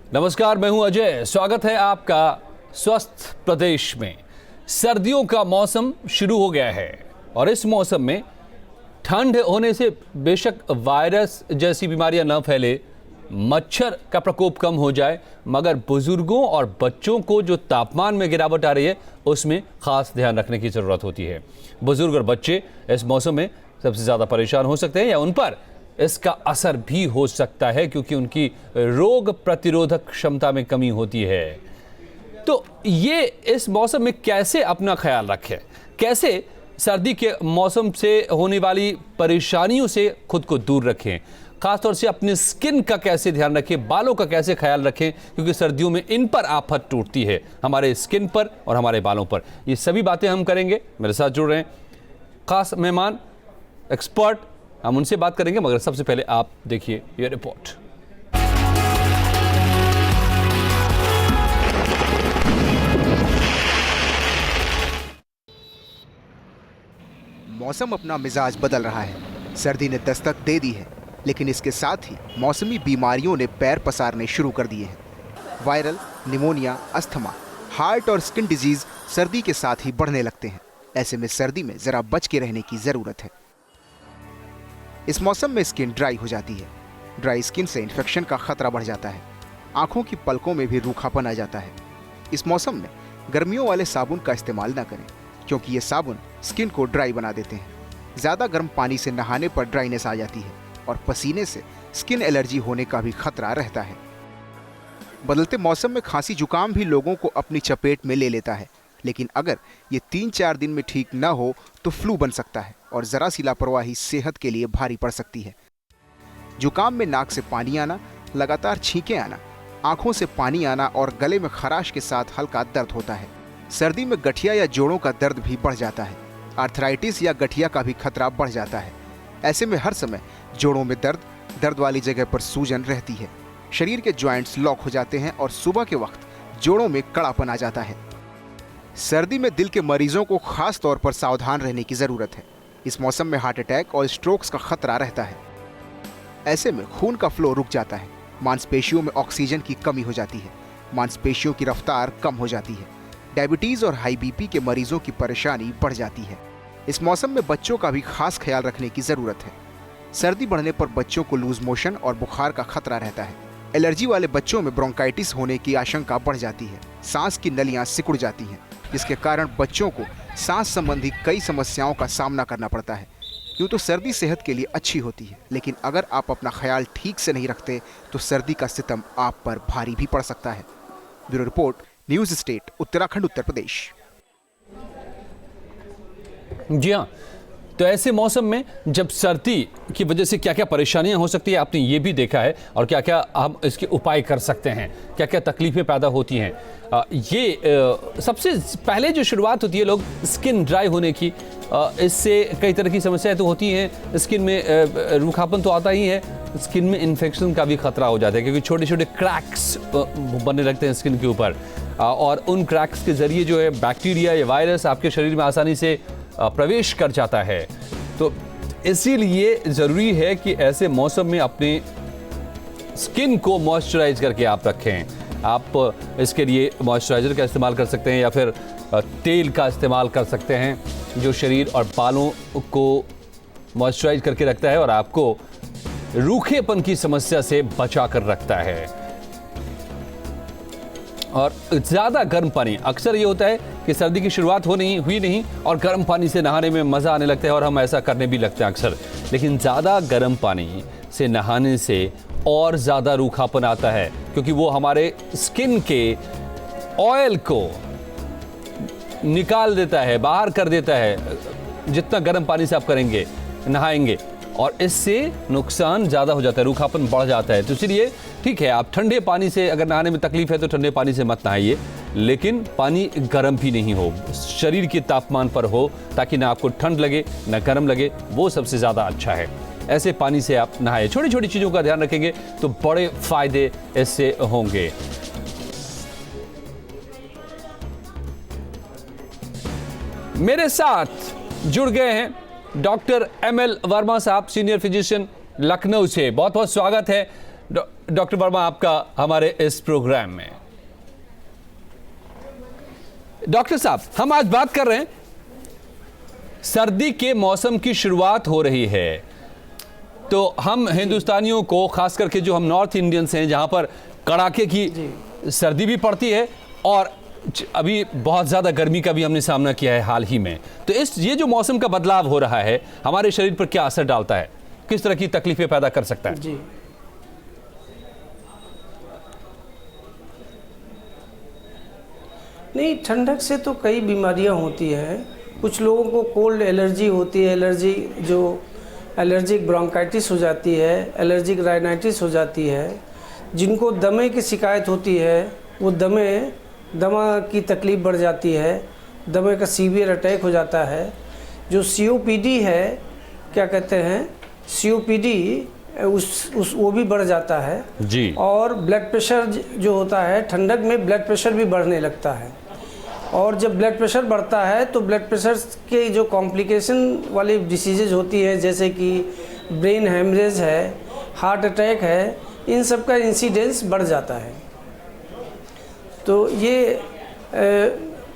नमस्कार, मैं हूं अजय। स्वागत है आपका स्वस्थ प्रदेश में। सर्दियों का मौसम शुरू हो गया है और इस मौसम में ठंड होने से बेशक वायरस जैसी बीमारियां न फैले, मच्छर का प्रकोप कम हो जाए, मगर बुजुर्गों और बच्चों को जो तापमान में गिरावट आ रही है उसमें खास ध्यान रखने की जरूरत होती है। बुजुर्ग और बच्चे इस मौसम में सबसे ज्यादा परेशान हो सकते हैं या उन पर इसका असर भी हो सकता है, क्योंकि उनकी रोग प्रतिरोधक क्षमता में कमी होती है। तो ये इस मौसम में कैसे अपना ख्याल रखें, कैसे सर्दी के मौसम से होने वाली परेशानियों से खुद को दूर रखें, खासतौर से अपने स्किन का कैसे ध्यान रखें, बालों का कैसे ख्याल रखें, क्योंकि सर्दियों में इन पर आफत टूटती है, हमारे स्किन पर और हमारे बालों पर। ये सभी बातें हम करेंगे। मेरे साथ जुड़ रहे हैं खास मेहमान, एक्सपर्ट, हम उनसे बात करेंगे, मगर सबसे पहले आप देखिए ये रिपोर्ट। मौसम अपना मिजाज बदल रहा है। सर्दी ने दस्तक दे दी है, लेकिन इसके साथ ही मौसमी बीमारियों ने पैर पसारने शुरू कर दिए हैं। वायरल, निमोनिया, अस्थमा, हार्ट और स्किन डिजीज सर्दी के साथ ही बढ़ने लगते हैं। ऐसे में सर्दी में जरा बच के रहने की जरूरत है। इस मौसम में स्किन ड्राई हो जाती है। ड्राई स्किन से इन्फेक्शन का खतरा बढ़ जाता है। आंखों की पलकों में भी रूखापन आ जाता है। इस मौसम में गर्मियों वाले साबुन का इस्तेमाल न करें, क्योंकि ये साबुन स्किन को ड्राई बना देते हैं। ज़्यादा गर्म पानी से नहाने पर ड्राइनेस आ जाती है और पसीने से स्किन एलर्जी होने का भी खतरा रहता है। बदलते मौसम में खांसी जुकाम भी लोगों को अपनी चपेट में ले लेता है, लेकिन अगर ये 3-4 दिन में ठीक न हो तो फ्लू बन सकता है और जरा सी लापरवाही सेहत के लिए भारी पड़ सकती है। जुकाम में नाक से पानी आना, लगातार छींकें आना, आंखों से पानी आना और गले में खराश के साथ हल्का दर्द होता है। सर्दी में गठिया या जोड़ों का दर्द भी बढ़ जाता है। आर्थराइटिस या गठिया का भी खतरा बढ़ जाता है। ऐसे में हर समय जोड़ों में दर्द वाली जगह पर सूजन रहती है। शरीर के ज्वाइंट्स लॉक हो जाते हैं और सुबह के वक्त जोड़ों में कड़ापन आ जाता है। सर्दी में दिल के मरीजों को खास तौर पर सावधान रहने की जरूरत है। इस मौसम में हार्ट अटैक और स्ट्रोक्स का खतरा रहता है। ऐसे में खून का फ्लो रुक जाता है, मांसपेशियों में ऑक्सीजन की कमी हो जाती है, मांसपेशियों की रफ्तार कम हो जाती है। डायबिटीज और हाई बीपी के मरीजों की परेशानी बढ़ जाती है। इस मौसम में बच्चों का भी खास ख्याल रखने की जरूरत है। सर्दी बढ़ने पर बच्चों को लूज मोशन और बुखार का खतरा रहता है। एलर्जी वाले बच्चों में ब्रोंकाइटिस होने की आशंका बढ़ जाती है। सांस की नलियां सिकुड़ जाती हैं, जिसके कारण बच्चों को सांस संबंधी कई समस्याओं का सामना करना पड़ता है। यूँ तो सर्दी सेहत के लिए अच्छी होती है, लेकिन अगर आप अपना ख्याल ठीक से नहीं रखते तो सर्दी का सितम आप पर भारी भी पड़ सकता है। Bureau report, news state, Uttarakhand, Uttar Pradesh. जी हाँ, तो ऐसे मौसम में जब सर्दी की वजह से क्या क्या परेशानियां हो सकती है, आपने ये भी देखा है, और क्या क्या हम इसके उपाय कर सकते हैं, क्या क्या तकलीफें पैदा होती हैं। सबसे पहले जो शुरुआत होती है लोग स्किन ड्राई होने की, इससे कई तरह की समस्याएं तो होती हैं। स्किन में रूखापन तो आता ही है, स्किन में इन्फेक्शन का भी खतरा हो जाता है, क्योंकि छोटे छोटे क्रैक्स बनने लगते हैं स्किन के ऊपर, और उन क्रैक्स के जरिए जो है बैक्टीरिया या वायरस आपके शरीर में आसानी से प्रवेश कर जाता है। तो इसीलिए ज़रूरी है कि ऐसे मौसम में अपने स्किन को मॉइस्चराइज करके आप रखें। आप इसके लिए मॉइस्चराइज़र का इस्तेमाल कर सकते हैं या फिर तेल का इस्तेमाल कर सकते हैं, जो शरीर और बालों को मॉइस्चराइज करके रखता है और आपको रूखेपन की समस्या से बचा कर रखता है। और ज़्यादा गर्म पानी, अक्सर ये होता है कि सर्दी की शुरुआत हुई नहीं और गर्म पानी से नहाने में मज़ा आने लगता है और हम ऐसा करने भी लगते हैं अक्सर, लेकिन ज़्यादा गर्म पानी से नहाने से और ज़्यादा रूखापन आता है, क्योंकि वो हमारे स्किन के ऑयल को निकाल देता है, बाहर कर देता है, जितना गर्म पानी से आप करेंगे, नहाएंगे, और इससे नुकसान ज़्यादा हो जाता है, रूखापन बढ़ जाता है। तो इसलिए ठीक है, आप ठंडे पानी से अगर नहाने में तकलीफ है तो ठंडे पानी से मत नहाइए, लेकिन पानी गर्म भी नहीं हो, शरीर के तापमान पर हो, ताकि ना आपको ठंड लगे ना गर्म लगे, वो सबसे ज़्यादा अच्छा है। ऐसे पानी से आप नहाएं। छोटी छोटी चीज़ों का ध्यान रखेंगे तो बड़े फायदे इससे होंगे। मेरे साथ जुड़ गए हैं डॉक्टर ML वर्मा साहब, सीनियर फिजिशियन लखनऊ से। बहुत बहुत स्वागत है डॉक्टर वर्मा, आपका हमारे इस प्रोग्राम में। डॉक्टर साहब, हम आज बात कर रहे हैं, सर्दी के मौसम की शुरुआत हो रही है, तो हम हिंदुस्तानियों को, खास करके जो हम नॉर्थ इंडियंस हैं, जहां पर कड़ाके की सर्दी भी पड़ती है और अभी बहुत ज़्यादा गर्मी का भी हमने सामना किया है हाल ही में, तो ये जो मौसम का बदलाव हो रहा है हमारे शरीर पर क्या असर डालता है, किस तरह की तकलीफें पैदा कर सकता है? जी, नहीं, ठंडक से तो कई बीमारियां होती हैं। कुछ लोगों को कोल्ड एलर्जी होती है, एलर्जिक ब्रोंकाइटिस हो जाती है, एलर्जिक राइनाइटिस हो जाती है। जिनको दमे की शिकायत होती है, वो दमा की तकलीफ़ बढ़ जाती है, दमे का सीवियर अटैक हो जाता है। जो सीओपीडी है, क्या कहते हैं, सीओपीडी, वो भी बढ़ जाता है जी। और ब्लड प्रेशर जो होता है, ठंडक में ब्लड प्रेशर भी बढ़ने लगता है। और जब ब्लड प्रेशर बढ़ता है तो ब्लड प्रेशर के जो कॉम्प्लिकेशन वाली डिसीजेज होती है, जैसे कि ब्रेन हेमरेज है, हार्ट अटैक है, इन सब का इंसिडेंस बढ़ जाता है। तो ये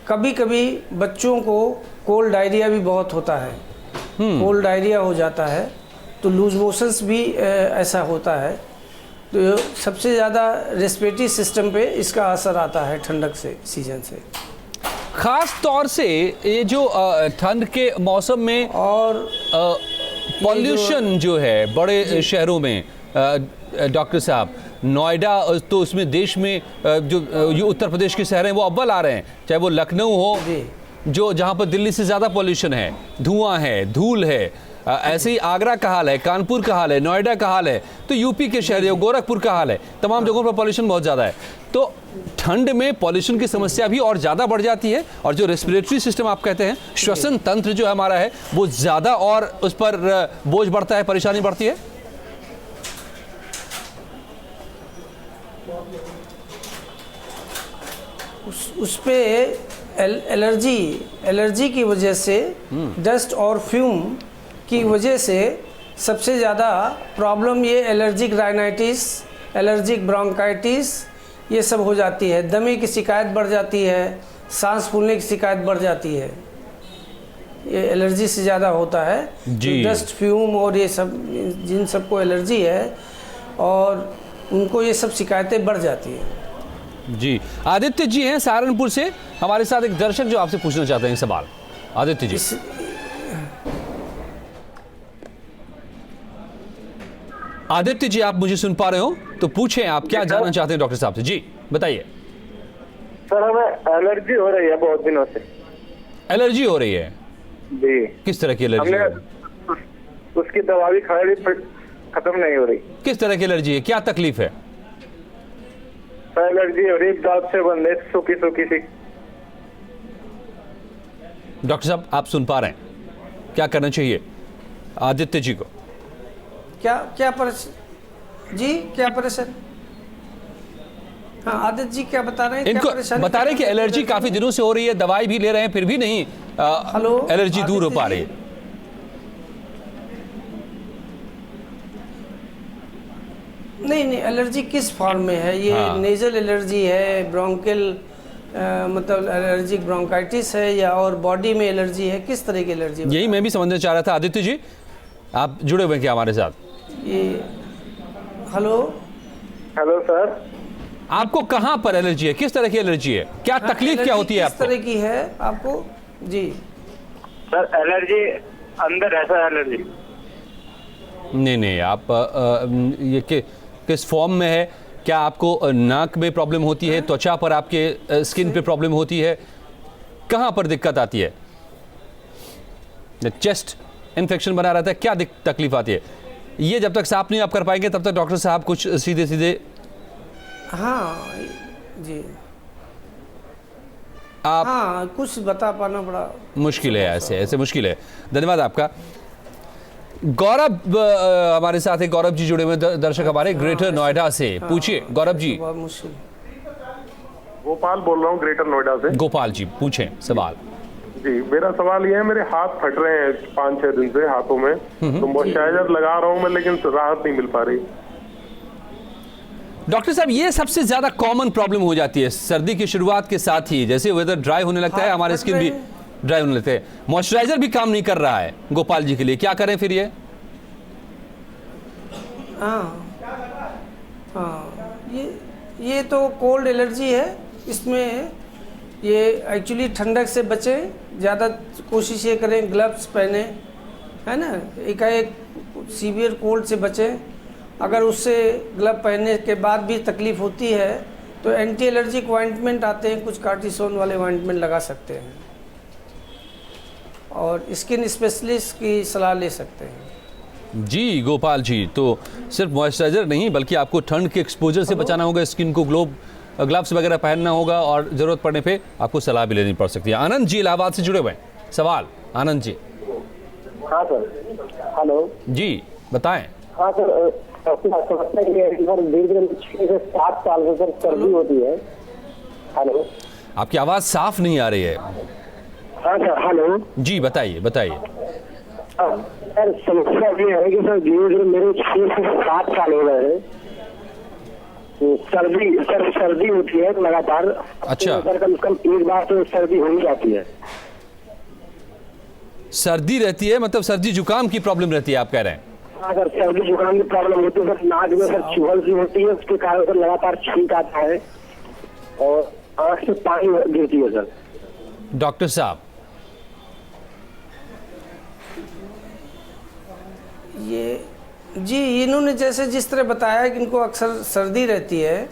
कभी कभी बच्चों को कोल्ड डायरिया भी बहुत होता है। कोल्ड डायरिया हो जाता है तो लूज मोशंस भी ऐसा होता है। तो सबसे ज़्यादा रेस्पिरेटरी सिस्टम पे इसका असर आता है ठंडक से, सीजन से। खास तौर से ये जो ठंड के मौसम में और पॉल्यूशन जो है बड़े शहरों में, डॉक्टर साहब, नोएडा तो उसमें देश में जो ये उत्तर प्रदेश के शहर हैं वो अव्वल आ रहे हैं, चाहे वो लखनऊ हो, जो जहाँ पर दिल्ली से ज़्यादा पॉल्यूशन है, धुआं है, धूल है। ऐसे ही आगरा का हाल है, कानपुर का हाल है, नोएडा का हाल है, तो यूपी के शहर है, गोरखपुर का हाल है, तमाम जगहों पर पॉल्यूशन बहुत ज़्यादा है। तो ठंड में पॉल्यूशन की समस्या भी और ज़्यादा बढ़ जाती है, और जो रेस्पिरेटरी सिस्टम आप कहते हैं, श्वसन तंत्र जो हमारा है, वो ज़्यादा और उस पर बोझ बढ़ता है, परेशानी बढ़ती है। उस पे एलर्जी की वजह से, डस्ट और फ्यूम की वजह से सबसे ज़्यादा प्रॉब्लम ये एलर्जिक राइनाइटिस, एलर्जिक ब्रोंकाइटिस, ये सब हो जाती है। दमे की शिकायत बढ़ जाती है, सांस फूलने की शिकायत बढ़ जाती है। ये एलर्जी से ज़्यादा होता है जी। डस्ट फ्यूम और ये सब, जिन सबको एलर्जी है और उनको ये सब शिकायतें बढ़ जाती हैं जी। आदित्य जी हैं सहारनपुर से हमारे साथ, एक दर्शक जो आपसे पूछना चाहते हैं सवाल। आदित्य जी, आदित्य जी, आप मुझे सुन पा रहे हो तो पूछें, आप क्या जानना चाहते हैं डॉक्टर साहब से? जी बताइए। सर, हमें एलर्जी हो रही है बहुत दिनों से। एलर्जी हो रही है जी? किस तरह की एलर्जी है? उसकी दवा भी खा रही, खत्म नहीं हो रही। किस तरह की एलर्जी है, क्या तकलीफ है? एलर्जी हो रही, दांत से बंद है, सूखी सूखी सी। डॉक्टर साहब, आप सुन पा रहे हैं, क्या करना चाहिए आदित्य जी को? क्या परेशान? हाँ, आदित्य जी क्या बता रहे हैं? इनको बता रहे हैं कि एलर्जी काफी दिनों से हो रही है, दवाई भी ले रहे हैं, फिर भी नहीं एलर्जी दूर हो पा रही है। नहीं, एलर्जी किस फॉर्म में है ये? नेजल एलर्जी है, ब्रोंकियल मतलब एलर्जिक ब्रोंकाइटिस है, या और बॉडी में एलर्जी है? किस तरह की एलर्जी? यही मैं भी समझना चाह रहा था। आदित्य जी, आप जुड़े हुए क्या हमारे साथ? ये हेलो सर, आपको कहाँ पर एलर्जी है, किस तरह की एलर्जी है, क्या तकलीफ क्या होती है आपको? किस तरह की है आपको? जी सर, एलर्जी अंदर है सर, एलर्जी। नहीं, आप ये किस फॉर्म में है? क्या आपको नाक में प्रॉब्लम होती है, त्वचा पर, आपके स्किन पे प्रॉब्लम होती है, कहाँ पर दिक्कत आती है? चेस्ट इन्फेक्शन बना रहता है, क्या तकलीफ आती है? ये जब तक साफ नहीं आप कर पाएंगे तब तक डॉक्टर साहब कुछ सीधे हाँ जी आप कुछ बता पाना बड़ा मुश्किल है, ऐसे मुश्किल है। धन्यवाद आपका। गौरव हमारे साथ है, गौरव जी जुड़े हुए दर्शक हमारे ग्रेटर नोएडा से। पूछिए गौरव जी। बहुत मुश्किल। गोपाल बोल रहा हूँ ग्रेटर नोएडा से। गोपाल जी पूछें सवाल। जी, मेरा सवाल ये है, मेरे हाथ फट रहे हैं 5-6 दिन से हाथों में, तो मॉइस्चराइजर लगा रहा हूँ मैं, लेकिन राहत नहीं मिल पा रही। डॉक्टर साहब, ये सबसे ज़्यादा कॉमन प्रॉब्लम हो जाती है सर्दी की शुरुआत के साथ ही, जैसे वेदर ड्राई होने लगता है, हमारे स्किन भी ड्राई होने लगते हैं, मॉइस्चराइजर भी काम नहीं कर रहा है गोपाल जी के लिए, क्या करें फिर ये? ये तो कोल्ड एलर्जी है। इसमें ये एक्चुअली ठंडक से बचें, ज़्यादा कोशिश ये करें ग्लव्स पहने, है ना, एकाएक सीवियर कोल्ड से बचें। अगर उससे ग्लव पहनने के बाद भी तकलीफ़ होती है तो एंटी एलर्जिक ऑइंटमेंट आते हैं, कुछ कार्टिसोन वाले ऑइंटमेंट लगा सकते हैं और स्किन स्पेशलिस्ट की सलाह ले सकते हैं। जी गोपाल जी, तो सिर्फ मॉइस्चराइजर नहीं बल्कि आपको ठंड के एक्सपोजर से बचाना होगा, स्किन को ग्लव्स वगैरह पहनना होगा और ज़रूरत पड़ने पे आपको सलाह भी लेनी पड़ सकती है। आनंद जी इलाहाबाद से जुड़े हुए हैं, सवाल आनंद जी। हाँ सर, हेलो जी बताएं। हाँ सर, समस्या ये है कि सर धीरे धीरे 6 से 7 साल से सर सर्दी होती है। हेलो, आपकी आवाज़ साफ नहीं आ रही है। हाँ सर, हेलो जी बताइए बताइए। सर समस्या ये है कि सर धीरे धीरे मेरे 6 से 7 साल हो गए हैं, तो सर्दी होती है लगातार। अच्छा। सर कम से कम एक बार तो सर्दी हो ही जाती है। सर्दी रहती है मतलब सर्दी जुकाम की प्रॉब्लम रहती है आप कह रहे हैं? हाँ सर, सर्दी जुकाम की प्रॉब्लम होती है सर, नाक में सर चुहल सी होती है, उसके कारण सर लगातार छींक आता है और आँख से पानी गिरती है सर। डॉक्टर साहब, ये जी इन्होंने जैसे जिस तरह बताया कि इनको अक्सर सर्दी रहती है,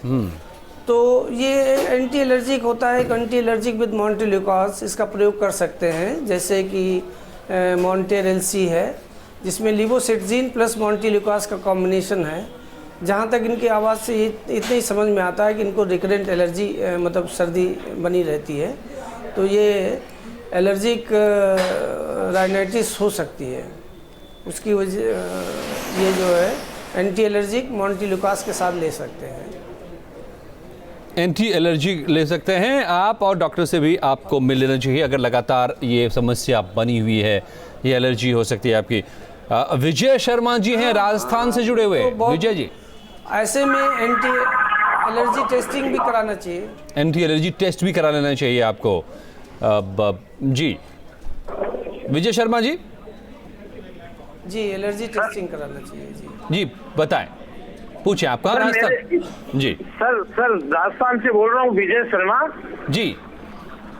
तो ये एंटी एलर्जिक होता है, एक एंटी एलर्जिक विद मॉन्टेल्यूकास, इसका प्रयोग कर सकते हैं। जैसे कि मॉन्टेर एलसी है जिसमें लिवोसिट्रीजिन प्लस मॉन्टेल्यूकास का कॉम्बिनेशन है। जहाँ तक इनकी आवाज़ से इतना ही समझ में आता है कि इनको रिकरेंट एलर्जी मतलब सर्दी बनी रहती है, तो ये एलर्जिक राइनाइटिस हो सकती है। उसकी वजह ये जो है एंटी एलर्जिक मॉन्टेल्यूकास के साथ ले सकते हैं। एंटी एलर्जी ले सकते हैं आप, और डॉक्टर से भी आपको मिल लेना चाहिए अगर लगातार ये समस्या बनी हुई है, ये एलर्जी हो सकती है आपकी। विजय शर्मा जी हैं राजस्थान से जुड़े हुए। विजय जी, ऐसे में एंटी एलर्जी टेस्टिंग भी कराना चाहिए। एंटी एलर्जी टेस्ट भी करा लेना चाहिए आपको। जी विजय शर्मा जी। जी एलर्जी टेस्टिंग कराना चाहिए। जी बताएं, पूछें आप कहाँ राजस्थान? जी सर राजस्थान से बोल रहा हूँ, विजय शर्मा जी।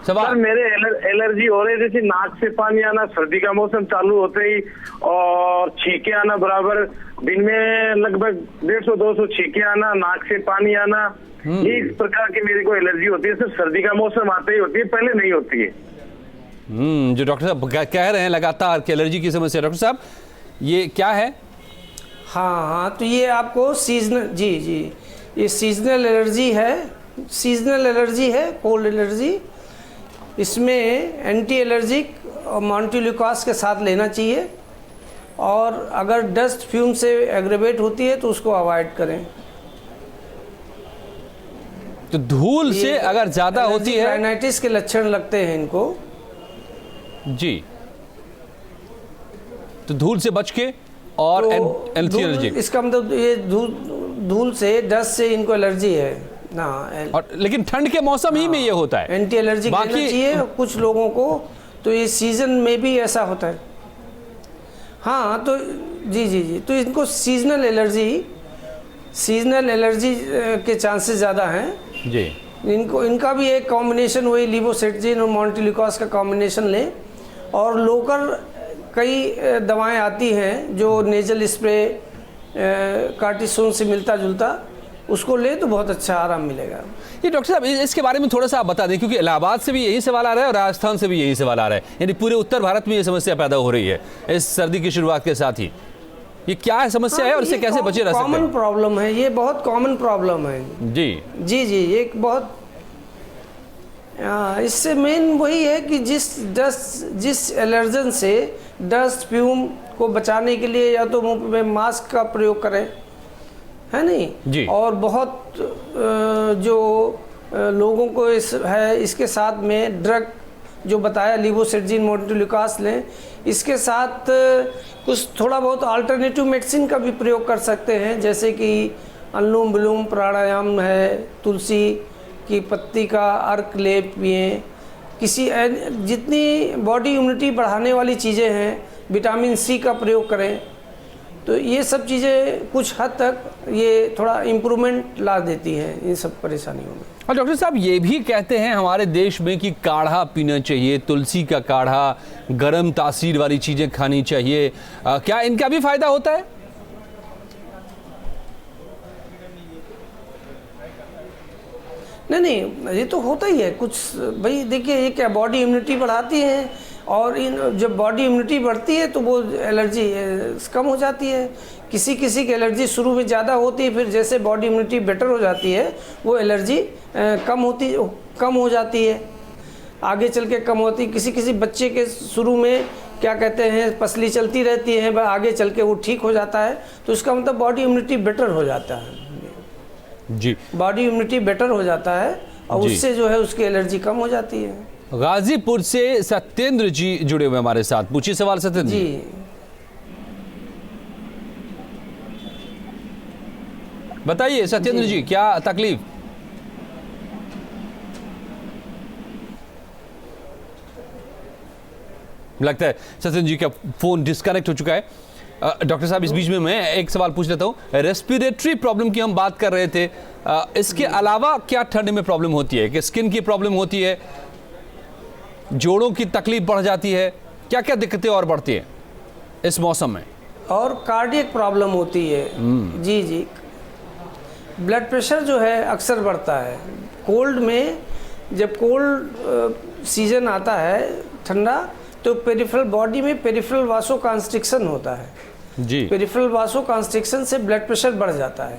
सर सवाल। मेरे एलर्जी हो रही थी, नाक से पानी आना सर्दी का मौसम चालू होते ही, और छींके आना बराबर, दिन में लगभग 150-200 छींके आना, नाक से पानी आना, ये इस प्रकार की मेरे को एलर्जी होती है। सिर्फ सर्दी का मौसम आते ही होती है, पहले नहीं होती है। जो डॉक्टर साहब कह रहे हैं लगातार कि एलर्जी की समस्या, डॉक्टर साहब ये क्या है? हाँ, तो ये आपको सीजनल, जी ये सीजनल एलर्जी है, सीजनल एलर्जी है, कोल्ड एलर्जी। इसमें एंटी एलर्जिक और मॉन्टेल्यूकास के साथ लेना चाहिए, और अगर डस्ट फ्यूम से एग्रेवेट होती है तो उसको अवॉइड करें। तो धूल से अगर ज़्यादा होती है, राइनाइटिस के लक्षण लगते हैं इनको जी, तो धूल से बच के, और तो एंटी एलर्जिक, इसका मतलब ये धूल से, डस्ट से इनको एलर्जी है ना। और लेकिन ठंड के मौसम ही में ये होता है, एंटी एलर्जिक लेना चाहिए कुछ लोगों को, तो ये सीजन में भी ऐसा होता है। हाँ, तो जी तो इनको सीजनल एलर्जी के चांसेस ज़्यादा हैं जी। इनका भी एक कॉम्बिनेशन वही लिवोसिट्रीजिन और मॉन्टेल्यूकास का कॉम्बिनेशन लें, और लोकल कई दवाएं आती हैं जो नेजल स्प्रे कार्टिसोन से मिलता जुलता, उसको ले तो बहुत अच्छा आराम मिलेगा। ये डॉक्टर साहब इसके बारे में थोड़ा सा आप बता दें, क्योंकि इलाहाबाद से भी यही सवाल आ रहा है और राजस्थान से भी यही सवाल आ रहा है, यानी पूरे उत्तर भारत में ये समस्या पैदा हो रही है इस सर्दी की शुरुआत के साथ ही। ये क्या है समस्या है और इससे कैसे बचे रह सकते हैं? कॉमन प्रॉब्लम है, ये बहुत कॉमन प्रॉब्लम है। जी एक बहुत, इससे मेन वही है कि जिस एलर्जन से डस्ट फ्यूम को बचाने के लिए या तो मुंह में मास्क का प्रयोग करें, है नहीं जी। और बहुत जो लोगों को इसके साथ में ड्रग जो बताया लिवोसिट्रीजिन मॉन्टेल्यूकास लें, इसके साथ कुछ थोड़ा बहुत अल्टरनेटिव मेडिसिन का भी प्रयोग कर सकते हैं, जैसे कि अनुलोम विलोम प्राणायाम है, तुलसी की पत्ती का अर्क लेप पिएं, जितनी बॉडी इम्यूनिटी बढ़ाने वाली चीज़ें हैं, विटामिन सी का प्रयोग करें। तो ये सब चीज़ें कुछ हद तक ये थोड़ा इम्प्रूवमेंट ला देती हैं इन सब परेशानियों में। और डॉक्टर साहब ये भी कहते हैं हमारे देश में कि काढ़ा पीना चाहिए, तुलसी का काढ़ा, गर्म तासीर वाली चीज़ें खानी चाहिए। क्या इनका भी फायदा होता है? नहीं, ये तो होता ही है कुछ। भाई देखिए, ये क्या बॉडी इम्यूनिटी बढ़ाती है, और जब बॉडी इम्यूनिटी बढ़ती है तो वो एलर्जी कम हो जाती है। किसी किसी की एलर्जी शुरू में ज़्यादा होती है, फिर जैसे बॉडी इम्यूनिटी बेटर हो जाती है वो एलर्जी कम हो जाती है, आगे चल के कम होती है। किसी किसी बच्चे के शुरू में क्या कहते हैं पसली चलती रहती है, आगे चल के वो ठीक हो जाता है, तो इसका मतलब बॉडी इम्यूनिटी बेटर हो जाता है जी, बॉडी इम्यूनिटी बेटर हो जाता है, और उससे जो है उसकी एलर्जी कम हो जाती है। गाजीपुर से सत्येंद्र जी जुड़े हुए हमारे साथ, पूछिए सवाल सत्येंद्र जी। बताइए सत्येंद्र जी, क्या तकलीफ? लगता है सत्येंद्र जी का फोन डिस्कनेक्ट हो चुका है। डॉक्टर साहब, इस बीच में मैं एक सवाल पूछ लेता हूँ। रेस्पिरेटरी प्रॉब्लम की हम बात कर रहे थे, इसके अलावा क्या ठंड में प्रॉब्लम होती है? कि स्किन की प्रॉब्लम होती है, जोड़ों की तकलीफ बढ़ जाती है, क्या क्या दिक्कतें और बढ़ती है इस मौसम में? और कार्डियक प्रॉब्लम होती है। जी जी, ब्लड प्रेशर जो है अक्सर बढ़ता है कोल्ड में। जब कोल्ड सीजन आता है ठंडा, तो पेरिफेरल बॉडी में पेरिफेरल वासो कॉन्स्ट्रिक्शन होता है जी। पेरिफेरल वासो कॉन्स्ट्रिक्शन से ब्लड प्रेशर बढ़ जाता है।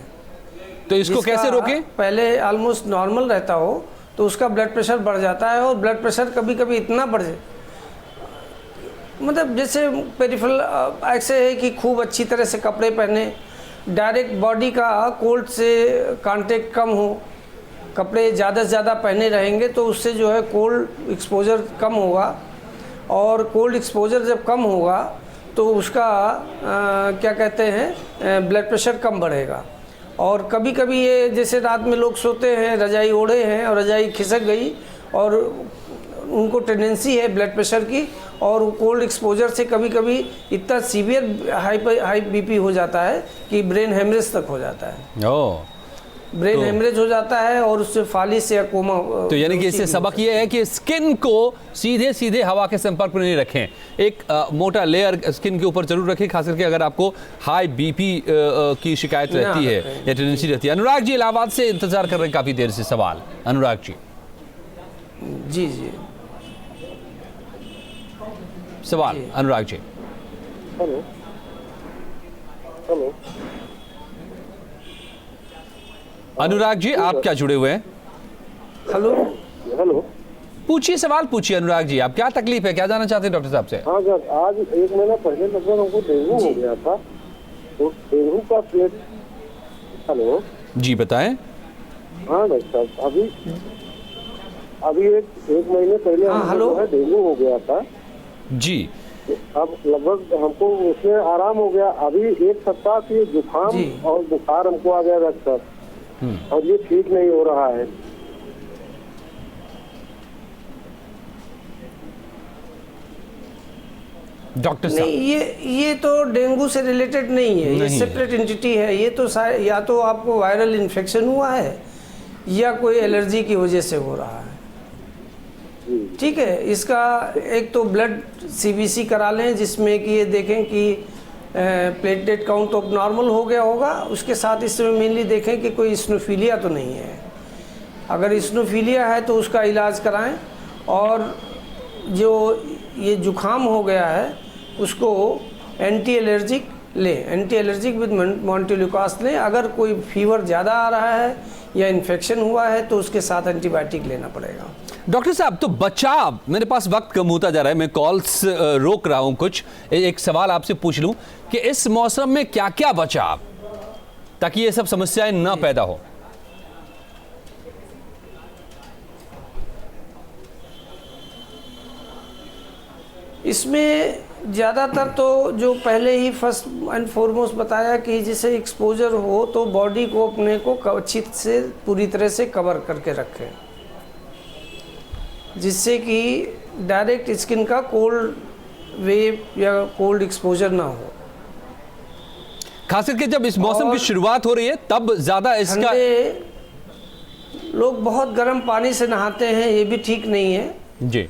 तो इसको कैसे रोकें? पहले ऑलमोस्ट नॉर्मल रहता हो तो उसका ब्लड प्रेशर बढ़ जाता है, और ब्लड प्रेशर कभी कभी इतना बढ़ जाए, मतलब जैसे पेरिफेरल ऐसे है कि खूब अच्छी तरह से कपड़े पहने, डायरेक्ट बॉडी का कोल्ड से कांटेक्ट कम हो, कपड़े ज़्यादा से ज़्यादा पहने रहेंगे तो उससे जो है कोल्ड एक्सपोजर कम होगा, और कोल्ड एक्सपोजर जब कम होगा तो उसका क्या कहते हैं ब्लड प्रेशर कम बढ़ेगा। और कभी कभी ये जैसे रात में लोग सोते हैं, रजाई ओढ़े हैं और रजाई खिसक गई, और उनको टेंडेंसी है ब्लड प्रेशर की, और कोल्ड एक्सपोजर से कभी कभी इतना सीवियर हाई बीपी हो जाता है कि ब्रेन हेमरेज तक हो जाता है। ब्रेन हेमरेज हो जाता है, और उससे फालिस या कोमा। तो यानी कि इससे सबक ये है कि स्किन को सीधे सीधे हवा के संपर्क में नहीं रखें, एक मोटा लेयर स्किन के ऊपर जरूर रखें, खास करके अगर आपको हाई बीपी की शिकायत रहती है या टेंडेंसी रहती है। अनुराग जी इलाहाबाद से इंतजार कर रहे हैं काफी देर से। सवाल अनुराग जी। जी जी, सवाल जी। अनुराग जी। हेलो हेलो अनुराग जी, आप क्या जुड़े हुए हैं? हेलो हेलो, पूछिए, सवाल पूछिए अनुराग जी। आप क्या तकलीफ है, क्या जानना चाहते हैं डॉक्टर साहब से? हाँ सर, आज 1 महीना पहले लगभग हमको डेंगू हो गया था, तो डेंगू का प्लेट। हेलो जी बताएं। हाँ डॉक्टर साहब, अभी एक महीने पहले हमको है डेंगू हो गया था जी। अब लगभग हमको उसमें आराम हो गया। अभी 1 सप्ताह से जुकाम और बुखार हमको आ गया डॉक्टर, और ये ठीक नहीं हो रहा है। डॉक्टर साहब, नहीं, ये तो डेंगू से रिलेटेड नहीं है, ये सेपरेट एंटिटी है। ये तो या तो आपको वायरल इन्फेक्शन हुआ है या कोई एलर्जी की वजह से हो रहा है। ठीक है, इसका एक तो ब्लड सीबीसी करा लें, जिसमें कि ये देखें कि प्लेटलेट काउंट तो नॉर्मल हो गया होगा। उसके साथ इसमें मेनली देखें कि कोई स्नोफीलिया तो नहीं है। अगर स्नोफीलिया है तो उसका इलाज कराएं, और जो ये जुखाम हो गया है उसको एंटी एलर्जिक लें, एंटी एलर्जिक विद मोन्टेल्यूकास्ट लें। अगर कोई फीवर ज़्यादा आ रहा है या इन्फेक्शन हुआ है तो उसके साथ एंटीबायोटिक लेना पड़ेगा। डॉक्टर साहब, तो बचाव, मेरे पास वक्त कम होता जा रहा है, मैं कॉल्स रोक रहा हूं कुछ। एक सवाल आपसे पूछ लूं कि इस मौसम में क्या क्या बचाव, ताकि ये सब समस्याएं ना पैदा हो? इसमें ज़्यादातर तो जो पहले ही फर्स्ट एंड फॉरमोस्ट बताया कि जिसे एक्सपोजर हो तो बॉडी को अपने को अच्छी से पूरी तरह से कवर करके रखें, जिससे कि डायरेक्ट स्किन का कोल्ड वेव या कोल्ड एक्सपोजर ना हो। खास करके जब इस मौसम की शुरुआत हो रही है तब ज़्यादा इसका ठंडे लोग बहुत गर्म पानी से नहाते हैं, ये भी ठीक नहीं है। जी,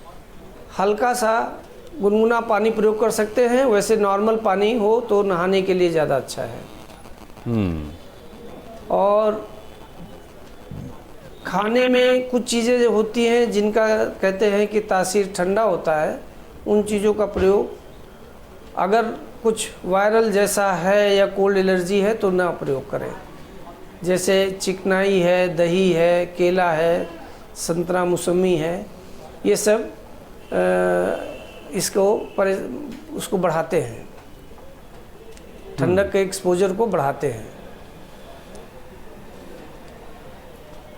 हल्का सा गुनगुना पानी प्रयोग कर सकते हैं, वैसे नॉर्मल पानी हो तो नहाने के लिए ज़्यादा अच्छा है। और खाने में कुछ चीज़ें जो होती हैं जिनका कहते हैं कि तासीर ठंडा होता है, उन चीज़ों का प्रयोग अगर कुछ वायरल जैसा है या कोल्ड एलर्जी है तो ना प्रयोग करें। जैसे चिकनाई है, दही है, केला है, संतरा मौसमी है, ये सब उसको बढ़ाते हैं, ठंडक के एक्सपोजर को बढ़ाते हैं।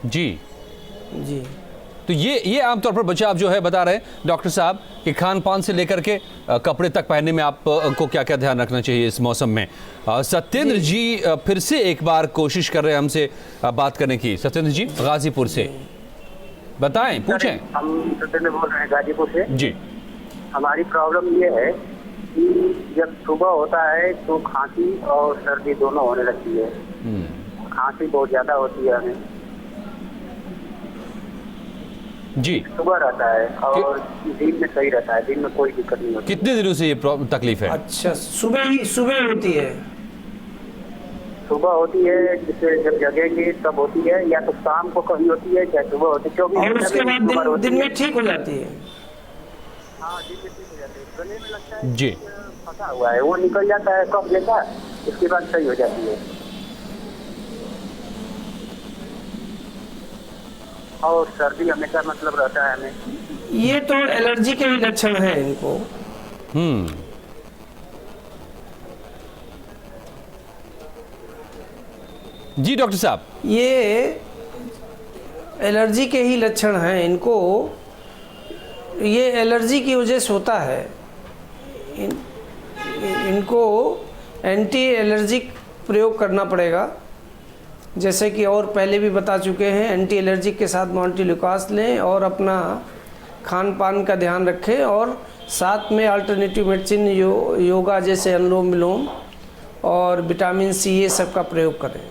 जी जी, तो ये आमतौर पर बच्चा आप जो है बता रहे हैं डॉक्टर साहब कि खान पान से लेकर के कपड़े तक पहनने में आपको क्या क्या ध्यान रखना चाहिए इस मौसम में। सत्येंद्र जी फिर से एक बार कोशिश कर रहे हैं हमसे बात करने की। सत्येंद्र जी गाजीपुर से बताएं, पूछें। हम सत्येंद्र बोल रहे हैं गाजीपुर से जी, हमारी प्रॉब्लम ये है कि जब सुबह होता है तो खांसी और सर्दी दोनों होने लगती है। खांसी बहुत ज्यादा होती है हमें, जी सुबह रहता है और दिन में सही रहता है, दिन में कोई दिक्कत नहीं होती। कितने दिनों से ये तकलीफ है? अच्छा, सुबह होती है। सुबह होती है, जिससे जब जगेंगे तब होती है, या तो शाम को कभी होती है चाहे सुबह होती है, और उसके बाद दिन में ठीक हो जाती है। हाँ, दिन में ठीक हो जाती है। गले में लगता है जी, फंसा हुआ है, वो निकल जाता है कफ जैसा, उसके बाद सही हो जाती है। और सर्दी हमेशा मतलब रहता है हमें। ये तो एलर्जी के ही लक्षण हैं इनको। जी डॉक्टर साहब, ये एलर्जी के ही लक्षण हैं इनको। ये एलर्जी की वजह से होता है। इनको एंटी एलर्जिक प्रयोग करना पड़ेगा, जैसे कि और पहले भी बता चुके हैं। एंटी एलर्जिक के साथ मॉन्टेलुकास लें और अपना खान पान का ध्यान रखें, और साथ में अल्टरनेटिव मेडिसिन योगा जैसे अनुलोम विलोम और विटामिन सी, ये सब का प्रयोग करें।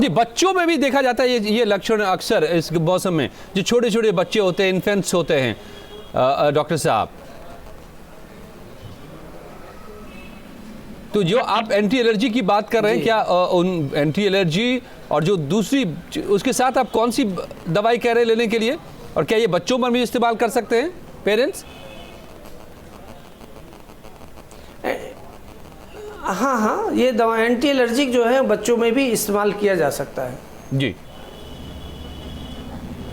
जी, बच्चों में भी देखा जाता है ये लक्षण अक्सर इस मौसम में। जो छोटे छोटे बच्चे होते हैं, इन्फेंट्स होते हैं डॉक्टर साहब, तो जो आप एंटी एलर्जी की बात कर रहे हैं, क्या उन एंटी एलर्जी और जो दूसरी उसके साथ आप कौन सी दवाई कह रहे हैं लेने के लिए, और क्या ये बच्चों में भी इस्तेमाल कर सकते हैं पेरेंट्स? हाँ, ये दवा एंटी एलर्जिक जो है बच्चों में भी इस्तेमाल किया जा सकता है। जी,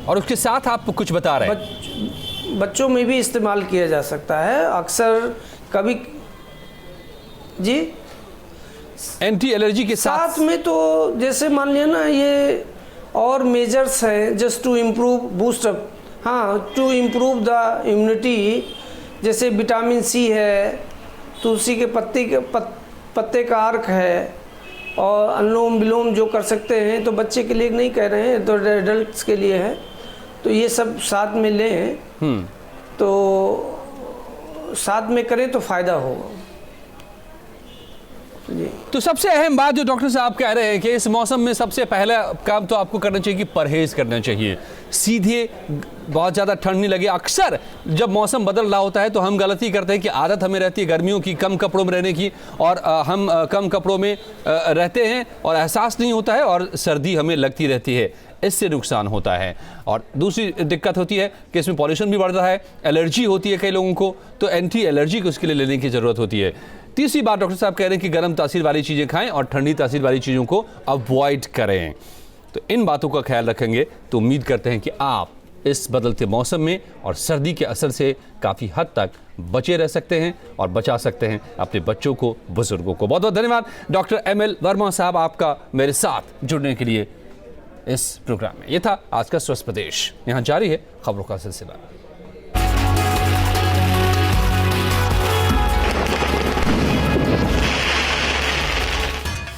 और उसके साथ आप कुछ बता रहे हैं बच्चों में भी इस्तेमाल किया जा सकता है साथ कभी। जी, एंटी एलर्जी के साथ में तो जैसे मान लिया ना, ये और मेजर्स हैं just to improve boost up, हाँ, टू इम्प्रूव द इम्यूनिटी। जैसे विटामिन सी है, तुलसी के पत्ते का अर्क है, और अनुलोम विलोम जो कर सकते हैं। तो बच्चे के लिए नहीं कह रहे हैं, तो एडल्ट्स के लिए है। तो ये सब साथ में लें, तो साथ में करें तो फ़ायदा होगा। तो सबसे अहम बात जो डॉक्टर साहब कह रहे हैं कि इस मौसम में सबसे पहला काम तो आपको करना चाहिए कि परहेज करना चाहिए। सीधे बहुत ज़्यादा ठंड नहीं लगे। अक्सर जब मौसम बदल रहा होता है तो हम गलती करते हैं कि आदत हमें रहती है गर्मियों की, कम कपड़ों में रहने की, और हम कम कपड़ों में रहते हैं और एहसास नहीं होता है, और सर्दी हमें लगती रहती है। इससे नुकसान होता है। और दूसरी दिक्कत होती है कि इसमें पॉल्यूशन भी बढ़ रहा है, एलर्जी होती है कई लोगों को, तो एंटी एलर्जी को उसके लिए लेने की ज़रूरत होती है। तीसरी बात डॉक्टर साहब कह रहे हैं कि गर्म तासीर वाली चीज़ें खाएं और ठंडी तासीर वाली चीज़ों को अवॉइड करें। तो इन बातों का ख्याल रखेंगे तो उम्मीद करते हैं कि आप इस बदलते मौसम में और सर्दी के असर से काफ़ी हद तक बचे रह सकते हैं और बचा सकते हैं अपने बच्चों को, बुजुर्गों को। बहुत बहुत धन्यवाद डॉक्टर ML वर्मा साहब आपका मेरे साथ जुड़ने के लिए इस प्रोग्राम में। यह था आज का स्वस्थ प्रदेश। यहाँ जारी है खबरों का सिलसिला।